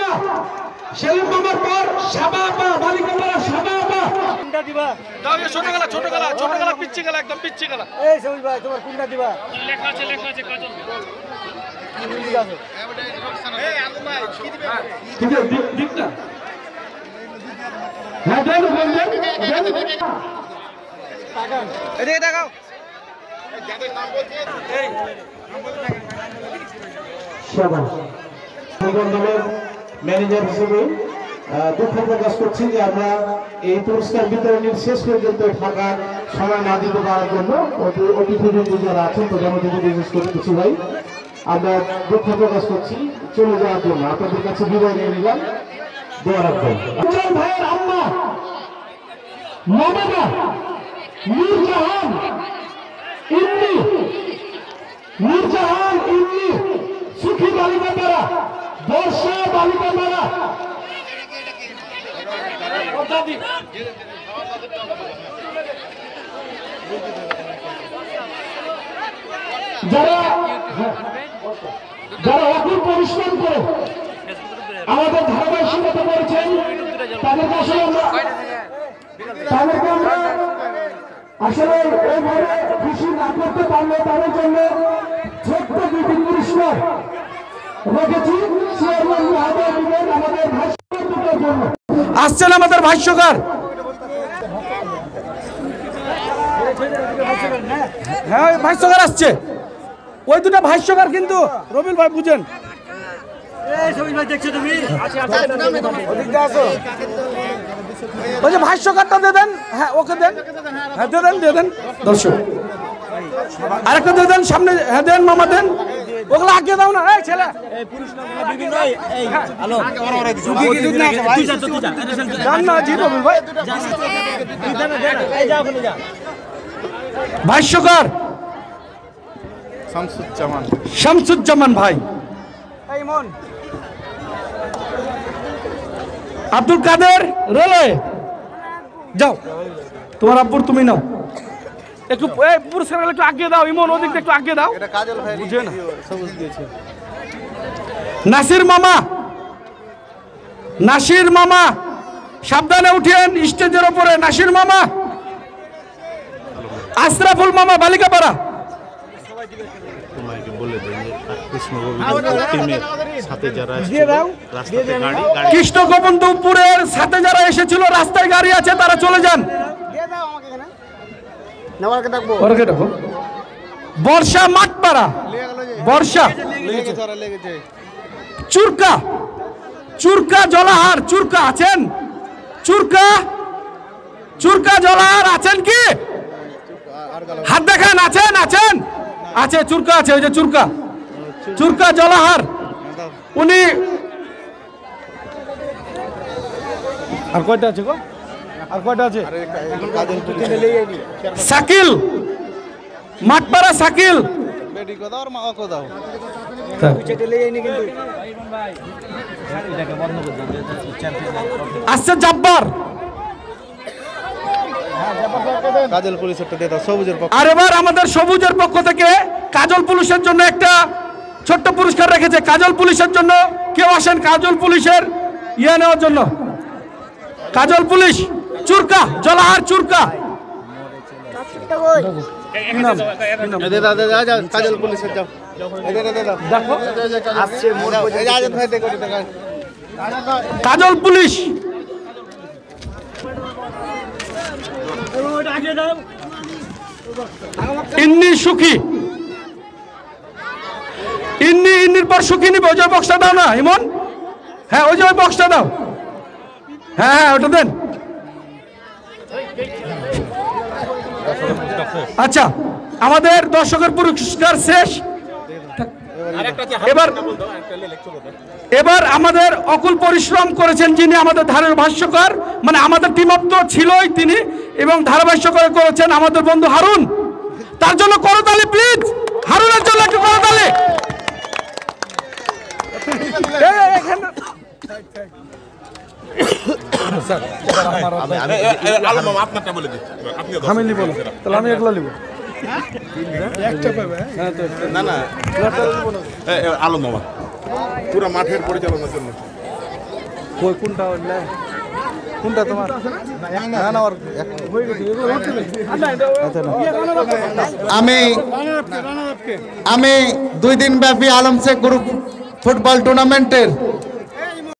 মামা সেলিম মামার পর সাবা আপা বালিকা পাড়া সাবা আপা কোনটা দিবা? দাও এ ছোট গলা পিচ্চি গলা একদম পিচ্চি গলা। এই সবুজ ভাই তোমার কোনটা দিবা? লেখা আছে কাজল। ঠিক আছে এই আলু ভাই কি দিবে? ঠিক আছে দিকটা হ্যাঁ দেন তাকান এদিকে তাকাও। যাদের নাম বলছে এই শাবাশ দলের ম্যানেজার হিসেবে দুঃখ প্রকাশ করছি যে আমরা এই পুরস্কার বিতরণের শেষ পর্যন্ত থাকার সময় না দিতে পারার জন্য অতিথিবৃন্দ যারা আছেন প্রধানমন্ত্রী বিশেষ করে কিছু ভাই আমরা দুঃখ প্রকাশ করছি চলে যাওয়ার জন্য আপনাদের কাছে বিদায় নিয়ে নিলাম দোয়া রাখবেন ভাইয়ের আম্মা মমতা নূরজাহান ইন্নি সুখী বালিকা পাড়া বর্ষা বালিকা পাড়া যারা অকুল পরিশ্রম করে আমাদের ধারাবাহিকতা করেছেন তাদেরকে আমরা আসলে এইভাবে খুশি না করতে পারলে তাদের জন্য ছোট্ট দুটি পুরস্কার রেখেছি আমাদের ভাষ্যকার জন্য আসছেন আমাদের ভাষ্যকার হ্যাঁ ভাষ্যকার আসছে ওই দুটো ভাষ্যকার কিন্তু রবিল ভাই বুঝেন ওই যে ভাষ্যকারটা দিয়ে দেন হ্যাঁ ওকে দেন হ্যাঁ দিয়ে দেন দর্শক আরেকটা দিয়ে দেন সামনে হ্যাঁ দেন মামা দেন ওগুলো আগে দাও না এই ছেলে ভাষ্যকার শামসুজ্জামান ভাই আব্দুল কাদের রেলওয়ে যাও তোমার আব্বুর তুমি নাও একটু পুরস্কার একটু আগে দাও ইমন ওদিকটা একটু আগে দাও বুঝে না নাসির মামা সাবধানে উঠেন স্টেজের উপরে নাসির মামা আশরাফুল মামা বালিকাপাড়া কৃষ্ণ গোবিন্দপুরের সাথে যারা এসেছিল রাস্তায় গাড়ি আছে তারা চলে যান বর্ষা মাঠপাড়া বর্ষা চুরকা জলাহার চুরকা আছেন চুরকা জলাহার আছেন কি হাত দেখান আছেন আছে চুরকা আছে ওই যে চুরকা জলাহার উনি আর কয়টা আছে গো আর কয়টা আছে শাকিল মাঠপাড়া শাকিল আসছে জব্বার আর এবার আমাদের সবুজের পক্ষ থেকে কাজল পুলিশের জন্য একটা ছোট্ট পুরস্কার রেখেছে কাজল পুলিশের জন্য কেউ আসেন কাজল পুলিশের ইয়ে নেওয়ার জন্য কাজল পুলিশ চুরকা জলাহার চুরকা কাজল পুলিশের যাও কাজল পুলিশ ইন্নি সুখী ইন্নির পর সুখী নিবে ওই যে বক্সটা দাও না ইমন হ্যাঁ ওই যে ওই বক্সটা দাও হ্যাঁ ওটা দেন আচ্ছা আমাদের দর্শকের পুরস্কার শেষ এবার আমাদের অকুল পরিশ্রম করেছেন যিনি আমাদের ধারার ভাষ্যকার মানে আমাদের টিম আপ তো ছিলই তিনি এবং ধারাভাষ্যকার করেছেন আমাদের বন্ধু হারুন তার জন্য করতালি প্লিজ হারুনের জন্য একটু করতালি আমি নিব তাহলে আমি একলা নিব আলম মামা পুরো মাঠের পরিচালনার জন্য কই কোনটা হইলে কোনটা তোমার না না আমি 2 দিন ব্যাপী আলমশেখ গ্রুপ ফুটবল টুর্নামেন্টের